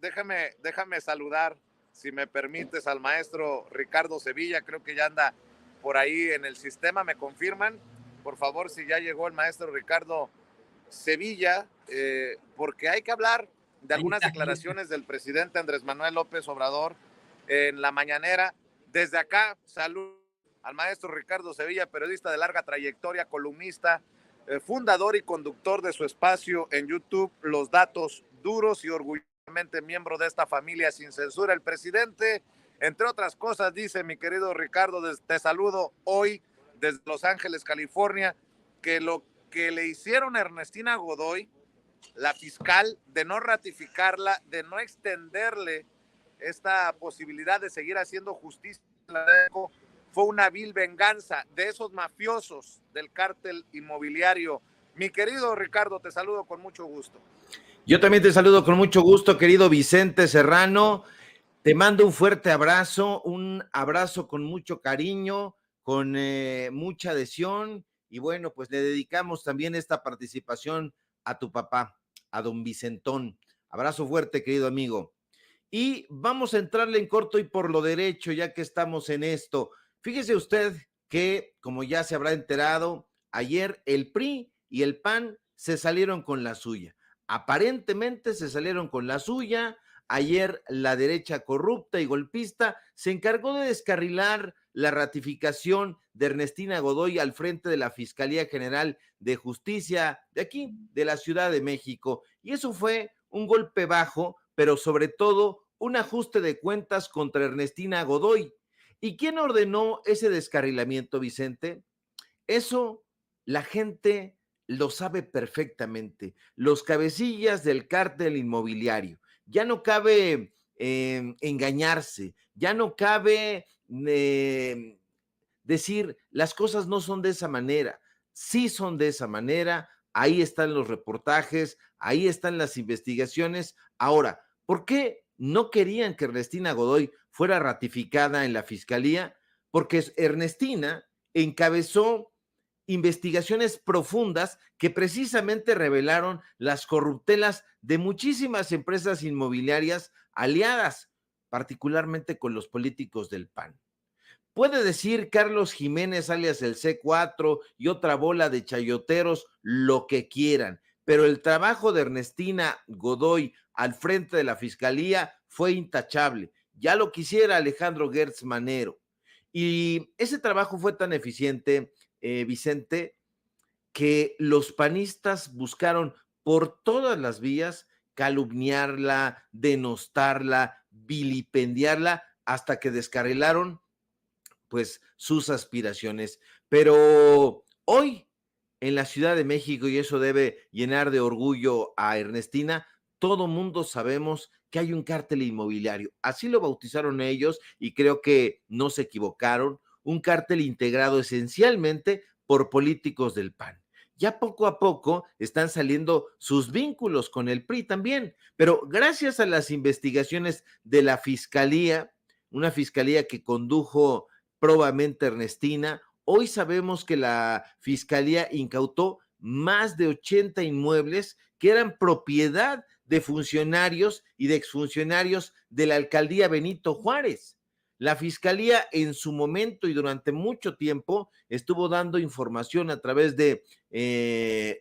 déjame saludar, si me permites, al maestro Ricardo Sevilla. Creo que ya anda por ahí en el sistema. ¿Me confirman? Por favor, si ya llegó el maestro Ricardo Sevilla, porque hay que hablar de Ahí algunas está, ahí está. declaraciones del presidente Andrés Manuel López Obrador en la mañanera. Desde acá, salud al maestro Ricardo Sevilla, periodista de larga trayectoria, columnista, fundador y conductor de su espacio en YouTube, Los Datos Duros, y orgullosamente miembro de esta familia sin censura. El presidente, entre otras cosas, dice, mi querido Ricardo, te saludo hoy desde Los Ángeles, California, que lo que le hicieron a Ernestina Godoy, la fiscal, de no ratificarla, de no extenderle esta posibilidad de seguir haciendo justicia, fue una vil venganza de esos mafiosos del cártel inmobiliario. Mi querido Ricardo, te saludo con mucho gusto. Yo también te saludo con mucho gusto, querido Vicente Serrano. Te mando un abrazo con mucho cariño, con mucha adhesión, y bueno, pues le dedicamos también esta participación a tu papá, a don Vicentón. Abrazo fuerte, querido amigo. Y vamos a entrarle en corto y por lo derecho, ya que estamos en esto. Fíjese usted que, como ya se habrá enterado, ayer el PRI y el PAN se salieron con la suya. Aparentemente se salieron con la suya. Ayer la derecha corrupta y golpista se encargó de descarrilar la ratificación de Ernestina Godoy al frente de la Fiscalía General de Justicia de aquí, de la Ciudad de México. Y eso fue un golpe bajo, pero sobre todo un ajuste de cuentas contra Ernestina Godoy. ¿Y quién ordenó ese descarrilamiento, Vicente? Eso la gente lo sabe perfectamente. Los cabecillas del cártel inmobiliario. Ya no cabe engañarse, ya no cabe decir las cosas no son de esa manera. Sí son de esa manera. Ahí están los reportajes, ahí están las investigaciones. Ahora, ¿por qué no querían que Ernestina Godoy fuera ratificada en la fiscalía? Porque Ernestina encabezó investigaciones profundas que precisamente revelaron las corruptelas de muchísimas empresas inmobiliarias aliadas, particularmente con los políticos del PAN. Puede decir Carlos Jiménez alias el C4 y otra bola de chayoteros lo que quieran, pero el trabajo de Ernestina Godoy al frente de la fiscalía fue intachable. Ya lo quisiera Alejandro Gertz Manero. Y ese trabajo fue tan eficiente, Vicente, que los panistas buscaron por todas las vías calumniarla, denostarla, vilipendiarla, hasta que descarrilaron pues sus aspiraciones. Pero hoy en la Ciudad de México, y eso debe llenar de orgullo a Ernestina, todo mundo sabemos que hay un cártel inmobiliario. Así lo bautizaron ellos y creo que no se equivocaron. Un cártel integrado esencialmente por políticos del PAN. Ya poco a poco están saliendo sus vínculos con el PRI también, pero gracias a las investigaciones de la Fiscalía, una fiscalía que condujo probamente Ernestina, hoy sabemos que la Fiscalía incautó más de 80 inmuebles que eran propiedad de funcionarios y de exfuncionarios de la alcaldía Benito Juárez. La Fiscalía en su momento y durante mucho tiempo estuvo dando información a través de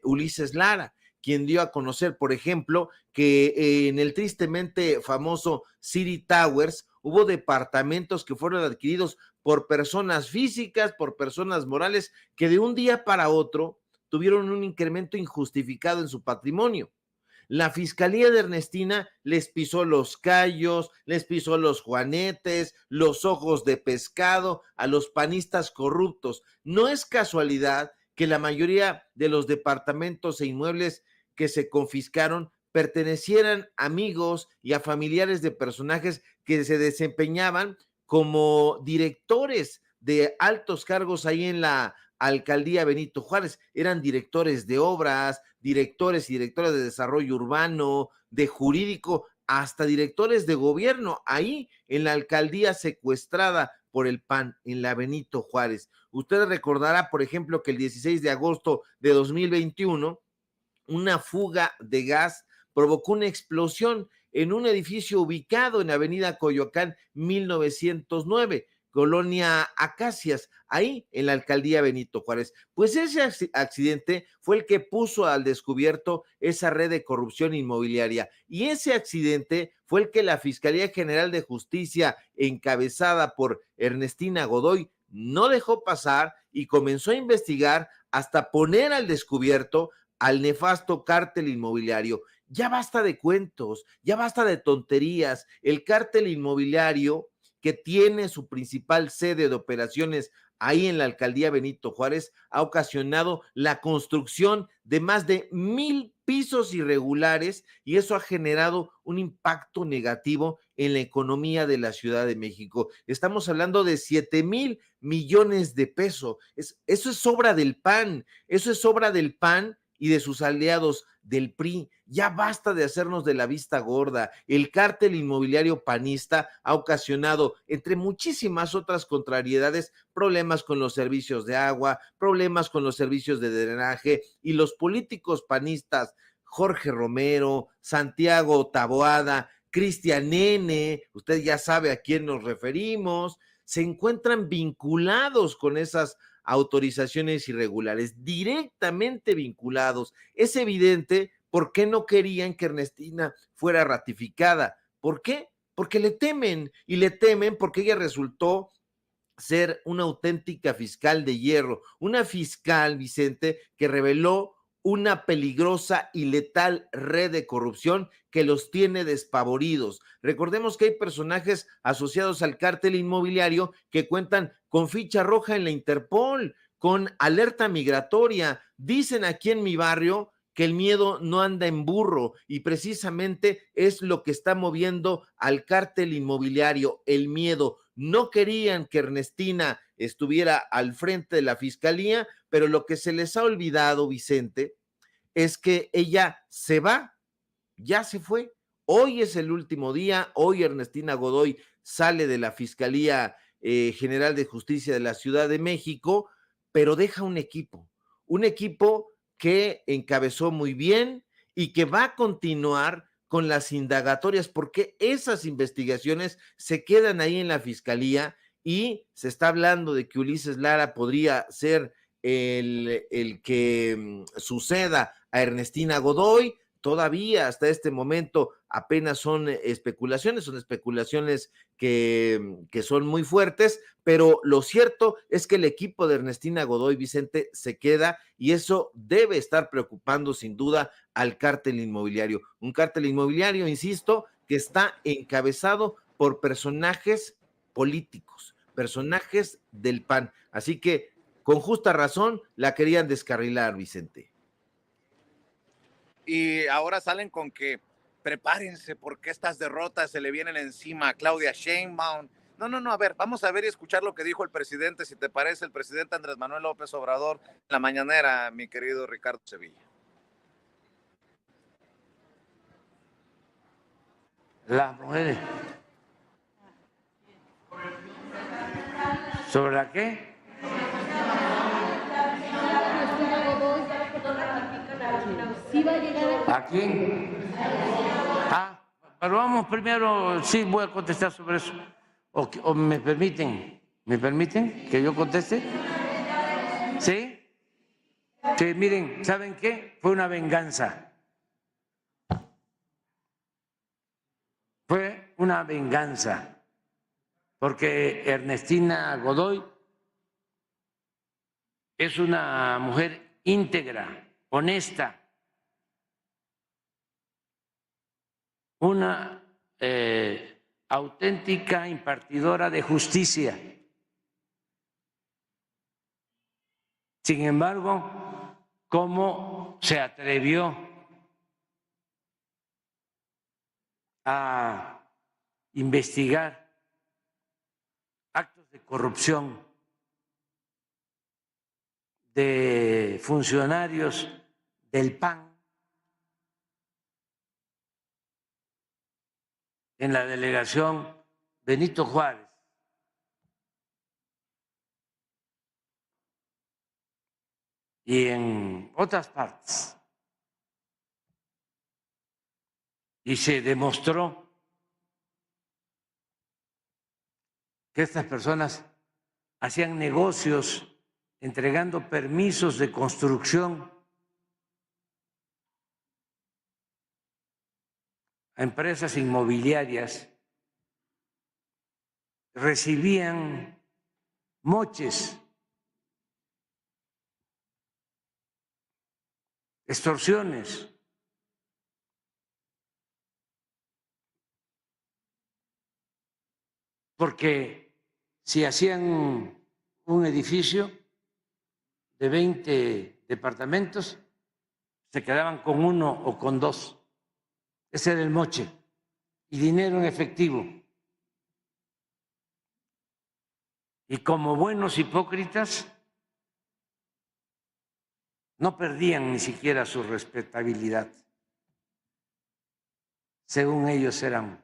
Ulises Lara, quien dio a conocer, por ejemplo, que en el tristemente famoso City Towers hubo departamentos que fueron adquiridos por personas físicas, por personas morales, que de un día para otro tuvieron un incremento injustificado en su patrimonio. La Fiscalía de Ernestina les pisó los callos, les pisó los juanetes, los ojos de pescado a los panistas corruptos. No es casualidad que la mayoría de los departamentos e inmuebles que se confiscaron pertenecieran a amigos y a familiares de personajes que se desempeñaban como directores de altos cargos ahí en la alcaldía Benito Juárez. Eran directores de obras, directores y directoras de desarrollo urbano, de jurídico, hasta directores de gobierno, ahí en la alcaldía secuestrada por el PAN, en la Benito Juárez. Usted recordará, por ejemplo, que el 16 de agosto de 2021, una fuga de gas provocó una explosión en un edificio ubicado en Avenida Coyoacán 1909, Colonia Acacias, ahí en la alcaldía Benito Juárez. Pues ese accidente fue el que puso al descubierto esa red de corrupción inmobiliaria, y ese accidente fue el que la Fiscalía General de Justicia, encabezada por Ernestina Godoy, no dejó pasar y comenzó a investigar hasta poner al descubierto al nefasto cártel inmobiliario. Ya basta de cuentos, ya basta de tonterías. El cártel inmobiliario, que tiene su principal sede de operaciones ahí en la alcaldía Benito Juárez, ha ocasionado la construcción de más de 1,000 pisos irregulares, y eso ha generado un impacto negativo en la economía de la Ciudad de México. Estamos hablando de 7,000 millones de pesos. Eso es obra del PAN, eso es obra del PAN y de sus aliados del PRI. Ya basta de hacernos de la vista gorda. El cártel inmobiliario panista ha ocasionado, entre muchísimas otras contrariedades, problemas con los servicios de agua, problemas con los servicios de drenaje, y los políticos panistas Jorge Romero, Santiago Taboada, Cristian N., usted ya sabe a quién nos referimos, se encuentran vinculados con esas autorizaciones irregulares, directamente vinculados. Es evidente por qué no querían que Ernestina fuera ratificada. ¿Por qué? Porque le temen, y le temen porque ella resultó ser una auténtica fiscal de hierro, una fiscal, Vicente, que reveló una peligrosa y letal red de corrupción que los tiene despavoridos. Recordemos que hay personajes asociados al cártel inmobiliario que cuentan con ficha roja en la Interpol, con alerta migratoria. Dicen aquí en mi barrio que el miedo no anda en burro, y precisamente es lo que está moviendo al cártel inmobiliario, el miedo. No querían que Ernestina estuviera al frente de la fiscalía, pero lo que se les ha olvidado, Vicente, es que ella se va, ya se fue. Hoy es el último día, hoy Ernestina Godoy sale de la Fiscalía General de Justicia de la Ciudad de México, pero deja un equipo que encabezó muy bien y que va a continuar con las indagatorias, porque esas investigaciones se quedan ahí en la Fiscalía, y se está hablando de que Ulises Lara podría ser el que suceda a Ernestina Godoy. Todavía hasta este momento apenas son especulaciones que son muy fuertes, pero lo cierto es que el equipo de Ernestina Godoy, Vicente, se queda, y eso debe estar preocupando sin duda al cártel inmobiliario. Un cártel inmobiliario, insisto, que está encabezado por personajes políticos, personajes del PAN. Así que con justa razón la querían descarrilar, Vicente. Y ahora salen con que prepárense porque estas derrotas se le vienen encima a Claudia Sheinbaum. No, no, no, a ver, vamos a ver y escuchar lo que dijo el presidente, si te parece, el presidente Andrés Manuel López Obrador, en la mañanera, mi querido Ricardo Sevilla. Las mujeres. ¿Sobre la qué? ¿A quién? Ah, pero vamos primero, sí voy a contestar sobre eso. ¿O me permiten? ¿Me permiten que yo conteste? ¿Sí? Que miren, ¿saben qué? Fue una venganza. Fue una venganza. Porque Ernestina Godoy es una mujer íntegra, honesta, una auténtica impartidora de justicia. Sin embargo, ¿cómo se atrevió a investigar actos de corrupción de funcionarios del PAN en la delegación Benito Juárez? Y en otras partes. y se demostró que estas personas hacían negocios entregando permisos de construcción a empresas inmobiliarias, recibían moches, extorsiones. Porque si hacían un edificio de 20 departamentos, se quedaban con 1 o con 2. Ese era el moche. Y dinero en efectivo. Y como buenos hipócritas, no perdían ni siquiera su respetabilidad. Según ellos eran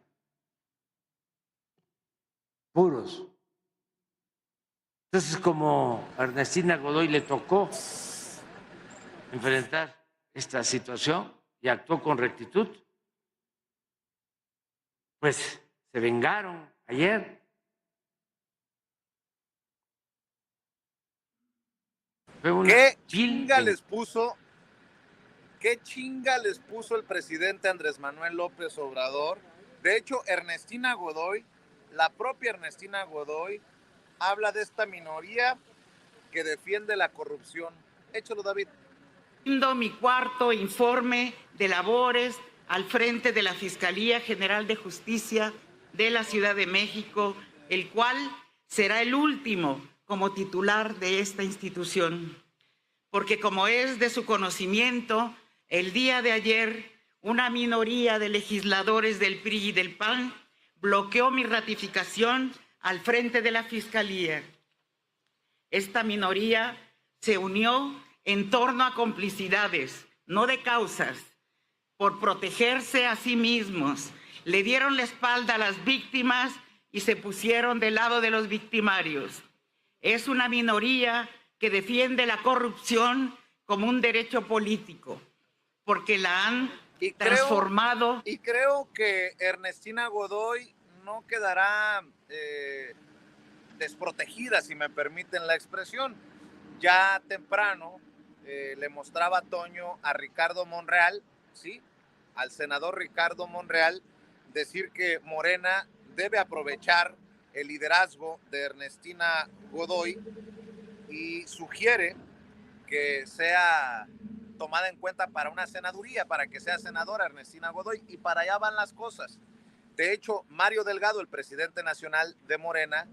puros. Entonces, como a Ernestina Godoy le tocó enfrentar esta situación y actuó con rectitud, pues se vengaron ayer. Fue una ¿Qué chinga les puso? ¿Qué chinga les puso el presidente Andrés Manuel López Obrador? De hecho, Ernestina Godoy, la propia Ernestina Godoy, habla de esta minoría que defiende la corrupción. Échalo, David. Mi cuarto informe de labores al frente de la Fiscalía General de Justicia de la Ciudad de México, el cual será el último como titular de esta institución. Porque como es de su conocimiento, el día de ayer una minoría de legisladores del PRI y del PAN bloqueó mi ratificación al frente de la Fiscalía. Esta minoría se unió en torno a complicidades, no de causas, por protegerse a sí mismos. Le dieron la espalda a las víctimas y se pusieron del lado de los victimarios. Es una minoría que defiende la corrupción como un derecho político, porque la han transformado. Y creo que Ernestina Godoy no quedará desprotegida, si me permiten la expresión. Ya temprano le mostraba Toño a Ricardo Monreal, ¿sí? Al senador Ricardo Monreal, decir que Morena debe aprovechar el liderazgo de Ernestina Godoy y sugiere que sea tomada en cuenta para una senaduría, para que sea senadora Ernestina Godoy, y para allá van las cosas. De hecho, Mario Delgado, el presidente nacional de Morena,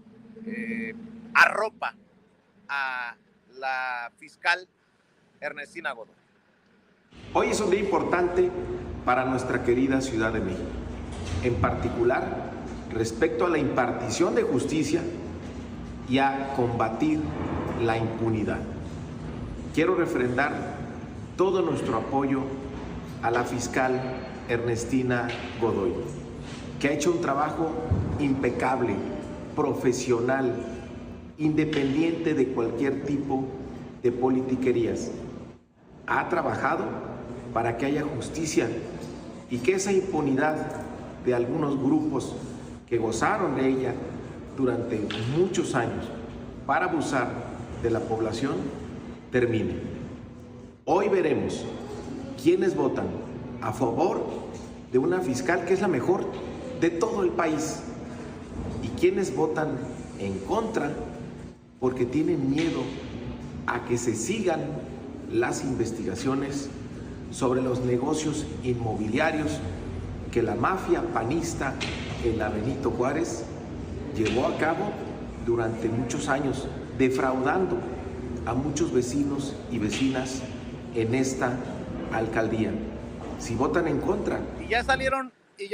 arropa a la fiscal Ernestina Godoy. Hoy es un día importante para nuestra querida Ciudad de México, en particular respecto a la impartición de justicia y a combatir la impunidad. Quiero refrendar todo nuestro apoyo a la fiscal Ernestina Godoy, que ha hecho un trabajo impecable, profesional, independiente de cualquier tipo de politiquerías. Ha trabajado para que haya justicia y que esa impunidad de algunos grupos que gozaron de ella durante muchos años para abusar de la población termine. Hoy veremos quiénes votan a favor de una fiscal que es la mejor de todo el país y quiénes votan en contra porque tienen miedo a que se sigan las investigaciones sobre los negocios inmobiliarios que la mafia panista en la Benito Juárez llevó a cabo durante muchos años, defraudando a muchos vecinos y vecinas en esta alcaldía. Si votan en contra. Y ya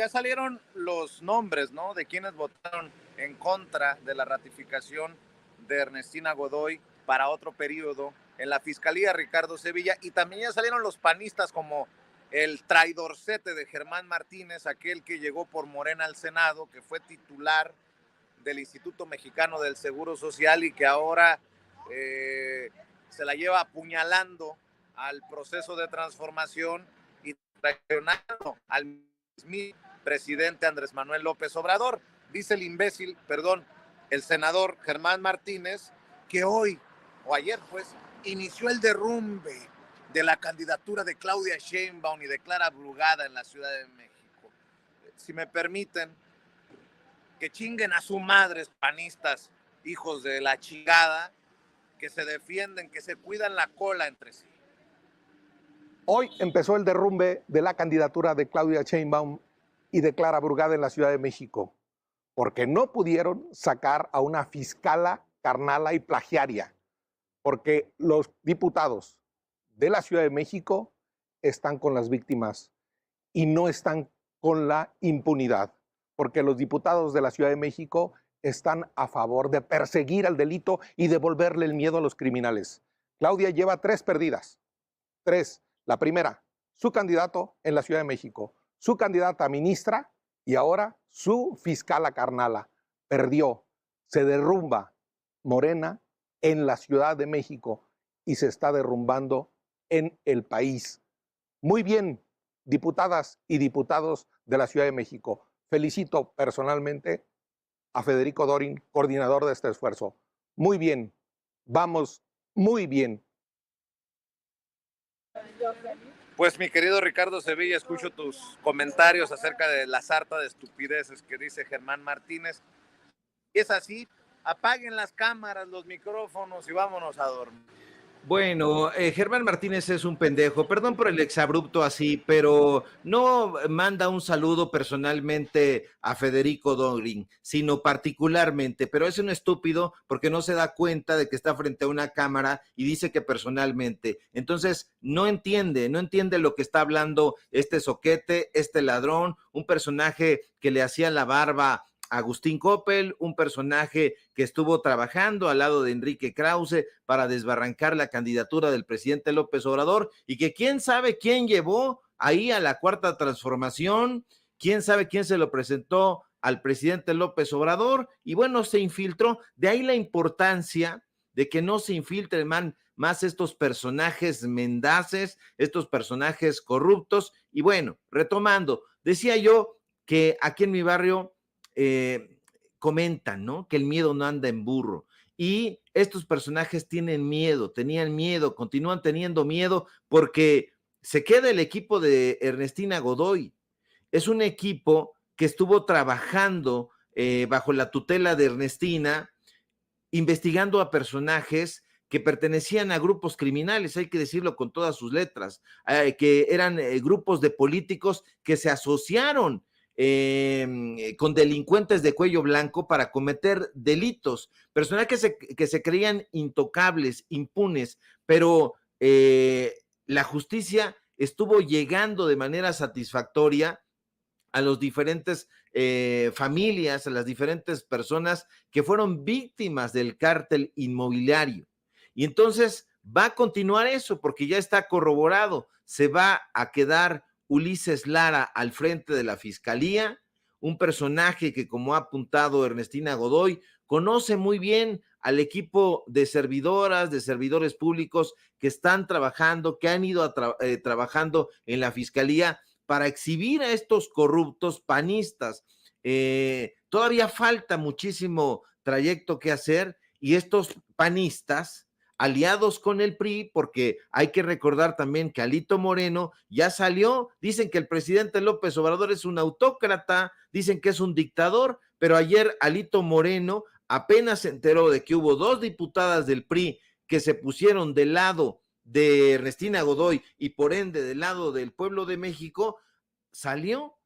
salieron los nombres, ¿no? De quienes votaron en contra de la ratificación de Ernestina Godoy para otro periodo en la Fiscalía, Ricardo Sevilla, y también ya salieron los panistas como el traidorcete de Germán Martínez, aquel que llegó por Morena al Senado, que fue titular del Instituto Mexicano del Seguro Social y que ahora se la lleva apuñalando al proceso de transformación y traicionando al mi presidente Andrés Manuel López Obrador. Dice el imbécil, perdón, el senador Germán Martínez, que hoy, o ayer pues, inició el derrumbe de la candidatura de Claudia Sheinbaum y de Clara Brugada en la Ciudad de México. Si me permiten, que chinguen a su madre, panistas, hijos de la chingada, que se defienden, que se cuidan la cola entre sí. Hoy empezó el derrumbe de la candidatura de Claudia Sheinbaum y de Clara Brugada en la Ciudad de México, porque no pudieron sacar a una fiscala carnala y plagiaria, porque los diputados de la Ciudad de México están con las víctimas y no están con la impunidad, porque los diputados de la Ciudad de México están a favor de perseguir al delito y devolverle el miedo a los criminales. Claudia lleva 3 perdidas. 3. La primera, su candidato en la Ciudad de México, su candidata a ministra y ahora su fiscala carnala. Perdió. Se derrumba Morena en la Ciudad de México y se está derrumbando en el país. Muy bien, diputadas y diputados de la Ciudad de México. Felicito personalmente a Federico Dorin, coordinador de este esfuerzo. Muy bien, vamos muy bien. Pues mi querido Ricardo Sevilla, escucho tus comentarios acerca de la sarta de estupideces que dice Germán Martínez. Y es así, apaguen las cámaras, los micrófonos y vámonos a dormir. Bueno, Germán Martínez es un pendejo, perdón por el exabrupto así, pero no manda un saludo personalmente a Federico Dorin, sino particularmente, pero es un estúpido porque no se da cuenta de que está frente a una cámara y dice que personalmente. Entonces, no entiende lo que está hablando este soquete, este ladrón, un personaje que le hacía la barba Agustín Coppel, un personaje que estuvo trabajando al lado de Enrique Krause para desbarrancar la candidatura del presidente López Obrador y que quién sabe quién llevó ahí a la Cuarta Transformación, quién sabe quién se lo presentó al presidente López Obrador y bueno, se infiltró. De ahí la importancia de que no se infiltren más estos personajes mendaces, estos personajes corruptos. Y bueno, retomando, decía yo que aquí en mi barrio comentan, ¿no? Que el miedo no anda en burro. Y estos personajes tenían miedo, continúan teniendo miedo porque se queda el equipo de Ernestina Godoy. Es un equipo que estuvo trabajando bajo la tutela de Ernestina, investigando a personajes que pertenecían a grupos criminales, hay que decirlo con todas sus letras, que eran grupos de políticos que se asociaron con delincuentes de cuello blanco para cometer delitos, personajes que se creían intocables, impunes, pero la justicia estuvo llegando de manera satisfactoria a los diferentes familias, a las diferentes personas que fueron víctimas del cártel inmobiliario. Y entonces va a continuar eso porque ya está corroborado, se va a quedar Ulises Lara al frente de la fiscalía, un personaje que, como ha apuntado Ernestina Godoy, conoce muy bien al equipo de servidoras, de servidores públicos que están trabajando, que han ido trabajando en la fiscalía para exhibir a estos corruptos panistas. Todavía falta muchísimo trayecto que hacer y estos panistas aliados con el PRI, porque hay que recordar también que Alito Moreno ya salió, dicen que el presidente López Obrador es un autócrata, dicen que es un dictador, pero ayer Alito Moreno apenas se enteró de que hubo 2 diputadas del PRI que se pusieron del lado de Ernestina Godoy y por ende del lado del pueblo de México, salió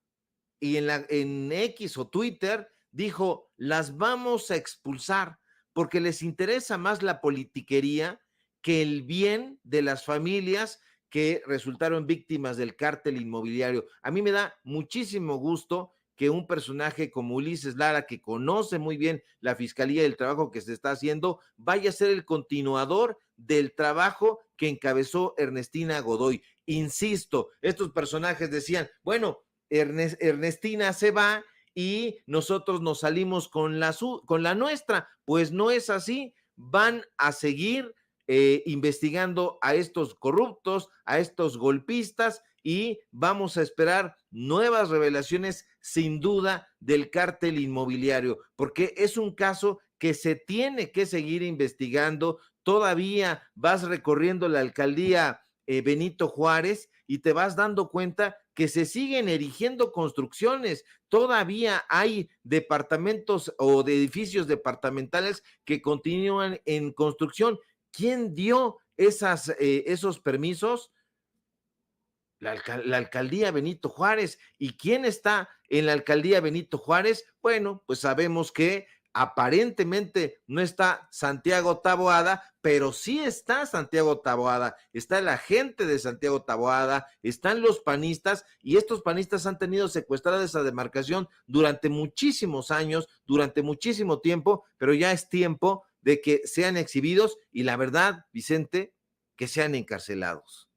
y en X o Twitter dijo, las vamos a expulsar, porque les interesa más la politiquería que el bien de las familias que resultaron víctimas del cártel inmobiliario. A mí me da muchísimo gusto que un personaje como Ulises Lara, que conoce muy bien la fiscalía y el trabajo que se está haciendo, vaya a ser el continuador del trabajo que encabezó Ernestina Godoy. Insisto, estos personajes decían, bueno, Ernestina se va y nosotros nos salimos con la nuestra. Pues no es así, van a seguir investigando a estos corruptos, a estos golpistas y vamos a esperar nuevas revelaciones sin duda del cártel inmobiliario, porque es un caso que se tiene que seguir investigando. Todavía vas recorriendo la alcaldía Benito Juárez y te vas dando cuenta que se siguen erigiendo construcciones. Todavía hay departamentos o de edificios departamentales que continúan en construcción. ¿Quién dio esos permisos? La alcaldía Benito Juárez. ¿Y quién está en la alcaldía Benito Juárez? Bueno, pues sabemos que aparentemente no está Santiago Taboada, pero sí está Santiago Taboada, está la gente de Santiago Taboada, están los panistas, y estos panistas han tenido secuestrada esa demarcación durante muchísimos años, durante muchísimo tiempo, pero ya es tiempo de que sean exhibidos y, la verdad, Vicente, que sean encarcelados.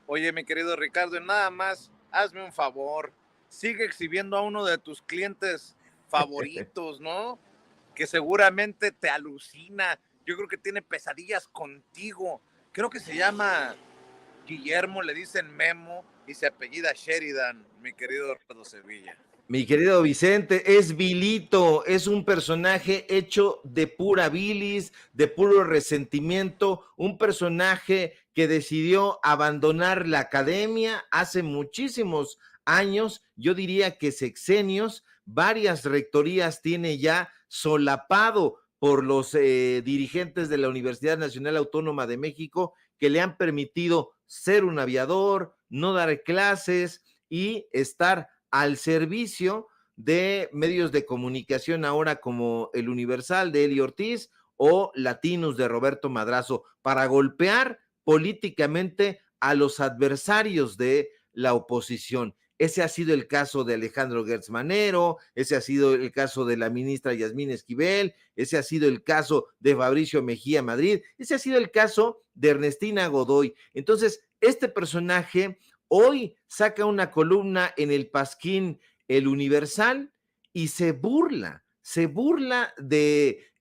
Oye, mi querido Ricardo, nada más, hazme un favor, sigue exhibiendo a uno de tus clientes favoritos, ¿no? Que seguramente te alucina. Yo creo que tiene pesadillas contigo. Creo que se llama Guillermo, le dicen Memo, y se apellida Sheridan, mi querido Ricardo Sevilla. Mi querido Vicente, es vilito, es un personaje hecho de pura bilis, de puro resentimiento, un personaje que decidió abandonar la academia hace muchísimos años, yo diría que sexenios, varias rectorías tiene ya solapado por los dirigentes de la Universidad Nacional Autónoma de México, que le han permitido ser un aviador, no dar clases y estar al servicio de medios de comunicación ahora como El Universal de Eli Ortiz o Latinus de Roberto Madrazo, para golpear políticamente a los adversarios de la oposición. Ese ha sido el caso de Alejandro Gertz Manero, ese ha sido el caso de la ministra Yasmín Esquivel, ese ha sido el caso de Fabricio Mejía Madrid, ese ha sido el caso de Ernestina Godoy. Entonces, este personaje hoy saca una columna en el Pasquín El Universal y se burla de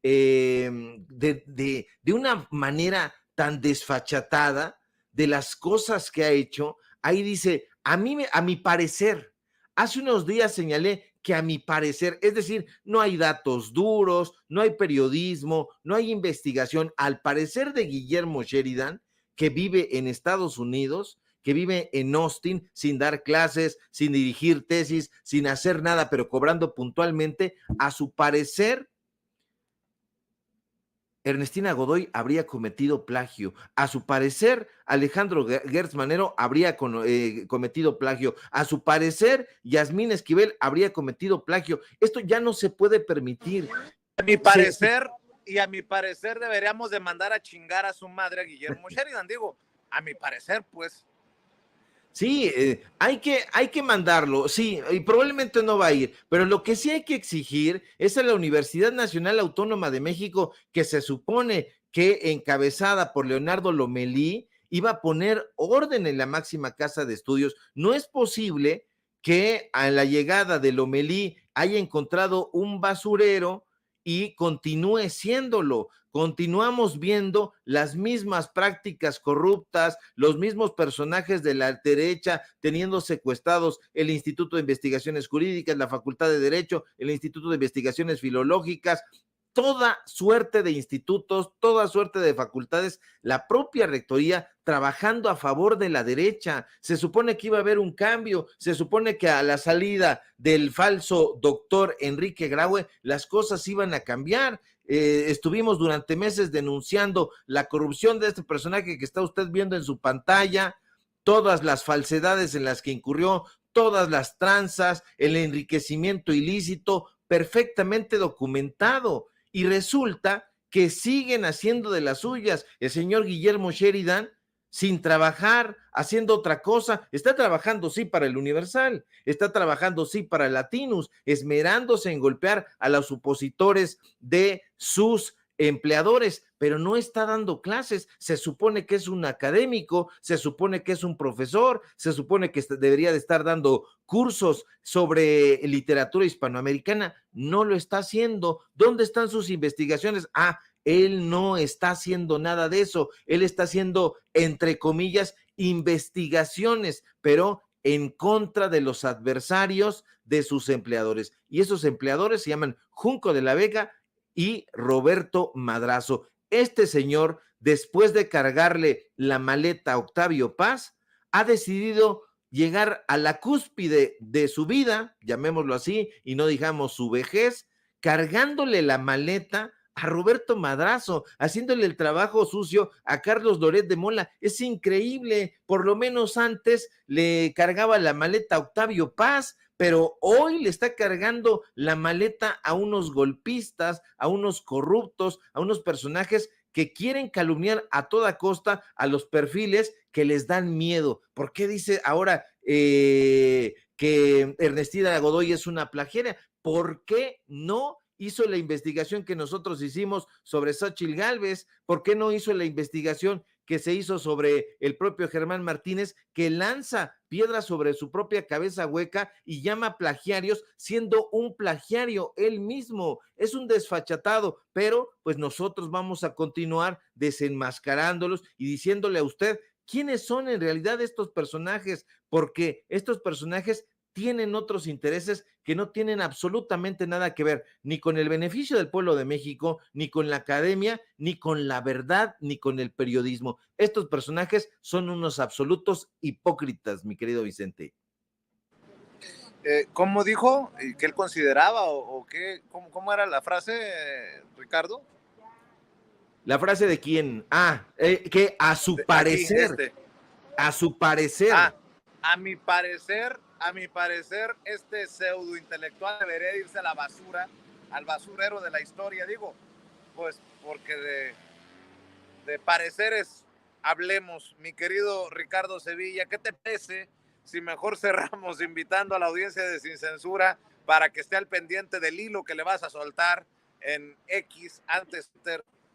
una manera tan desfachatada de las cosas que ha hecho. Ahí dice, a mi parecer, hace unos días señalé que a mi parecer, es decir, no hay datos duros, no hay periodismo, no hay investigación. Al parecer de Guillermo Sheridan, que vive en Estados Unidos, que vive en Austin sin dar clases, sin dirigir tesis, sin hacer nada, pero cobrando puntualmente, a su parecer, Ernestina Godoy habría cometido plagio. A su parecer, Alejandro Gertz Manero habría cometido plagio. A su parecer, Yasmín Esquivel habría cometido plagio. Esto ya no se puede permitir. A mi parecer, y a mi parecer deberíamos de mandar a chingar a su madre a Guillermo Sheridan, digo, a mi parecer, pues. Sí, hay que mandarlo, sí, y probablemente no va a ir, pero lo que sí hay que exigir es a la Universidad Nacional Autónoma de México, que se supone que encabezada por Leonardo Lomelí, iba a poner orden en la máxima casa de estudios. No es posible que a la llegada de Lomelí haya encontrado un basurero y continúe siéndolo. Continuamos viendo las mismas prácticas corruptas, los mismos personajes de la derecha teniendo secuestrados el Instituto de Investigaciones Jurídicas, la Facultad de Derecho, el Instituto de Investigaciones Filológicas, toda suerte de institutos, toda suerte de facultades, la propia rectoría trabajando a favor de la derecha. Se supone que iba a haber un cambio, se supone que a la salida del falso doctor Enrique Graue las cosas iban a cambiar. Estuvimos durante meses denunciando la corrupción de este personaje que está usted viendo en su pantalla, todas las falsedades en las que incurrió, todas las tranzas, el enriquecimiento ilícito, perfectamente documentado. Y resulta que siguen haciendo de las suyas. El señor Guillermo Sheridan, sin trabajar, haciendo otra cosa, está trabajando sí para el Universal, está trabajando sí para Latinus, esmerándose en golpear a los opositores de sus empleadores, pero no está dando clases. Se supone que es un académico, se supone que es un profesor, se supone que debería de estar dando cursos sobre literatura hispanoamericana. No lo está haciendo. ¿Dónde están sus investigaciones? Él no está haciendo nada de eso. Él está haciendo, entre comillas, investigaciones, pero en contra de los adversarios de sus empleadores. Y esos empleadores se llaman Junco de la Vega y Roberto Madrazo. Este señor, después de cargarle la maleta a Octavio Paz, ha decidido llegar a la cúspide de su vida, llamémoslo así, y no digamos su vejez, cargándole la maleta a Roberto Madrazo, haciéndole el trabajo sucio a Carlos Loret de Mola. Es increíble, por lo menos antes le cargaba la maleta a Octavio Paz, pero hoy le está cargando la maleta a unos golpistas, a unos corruptos, a unos personajes que quieren calumniar a toda costa a los perfiles que les dan miedo. ¿Por qué dice ahora que Ernestina Godoy es una plagiaria? ¿Por qué no hizo la investigación que nosotros hicimos sobre Xóchitl Gálvez? ¿Por qué no hizo la investigación que se hizo sobre el propio Germán Martínez, que lanza piedras sobre su propia cabeza hueca y llama plagiarios, siendo un plagiario él mismo? Es un desfachatado, pero pues nosotros vamos a continuar desenmascarándolos y diciéndole a usted quiénes son en realidad estos personajes, porque estos personajes tienen otros intereses que no tienen absolutamente nada que ver ni con el beneficio del pueblo de México, ni con la academia, ni con la verdad, ni con el periodismo. Estos personajes son unos absolutos hipócritas, mi querido Vicente. ¿Cómo dijo? ¿Que él consideraba o qué? ¿Cómo era la frase, Ricardo? ¿La frase de quién? Que a su parecer, Aquí, a su parecer. A mi parecer, este pseudo intelectual debería irse a la basura, al basurero de la historia, digo, pues porque de pareceres hablemos. Mi querido Ricardo Sevilla, ¿qué te parece si mejor cerramos invitando a la audiencia de Sin Censura para que esté al pendiente del hilo que le vas a soltar en X, antes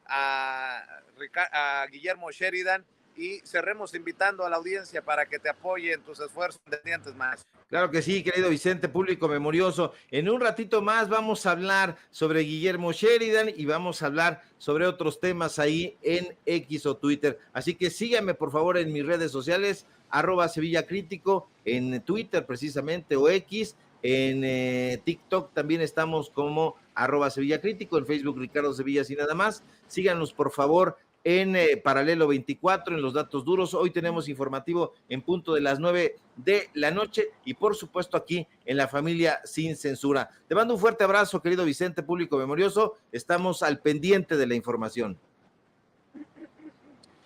a Guillermo Sheridan, y cerremos invitando a la audiencia para que te apoye en tus esfuerzos independientes más? Claro que sí, querido Vicente, público memorioso. En un ratito más vamos a hablar sobre Guillermo Sheridan y vamos a hablar sobre otros temas ahí en X o Twitter. Así que síganme por favor en mis redes sociales, @SevillaCrítico, en Twitter precisamente o X, en TikTok también estamos como @SevillaCrítico, en Facebook Ricardo Sevilla y nada más. Síganos por favor en Paralelo 24, en los datos duros. Hoy tenemos informativo en punto de las 9 de la noche y por supuesto aquí en La Familia Sin Censura. Te mando un fuerte abrazo, querido Vicente, público memorioso. Estamos al pendiente de la información.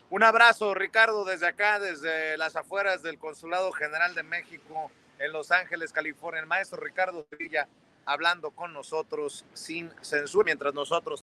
Un abrazo, Ricardo, desde acá, desde las afueras del Consulado General de México en Los Ángeles, California. El maestro Ricardo Sevilla hablando con nosotros sin censura, mientras nosotros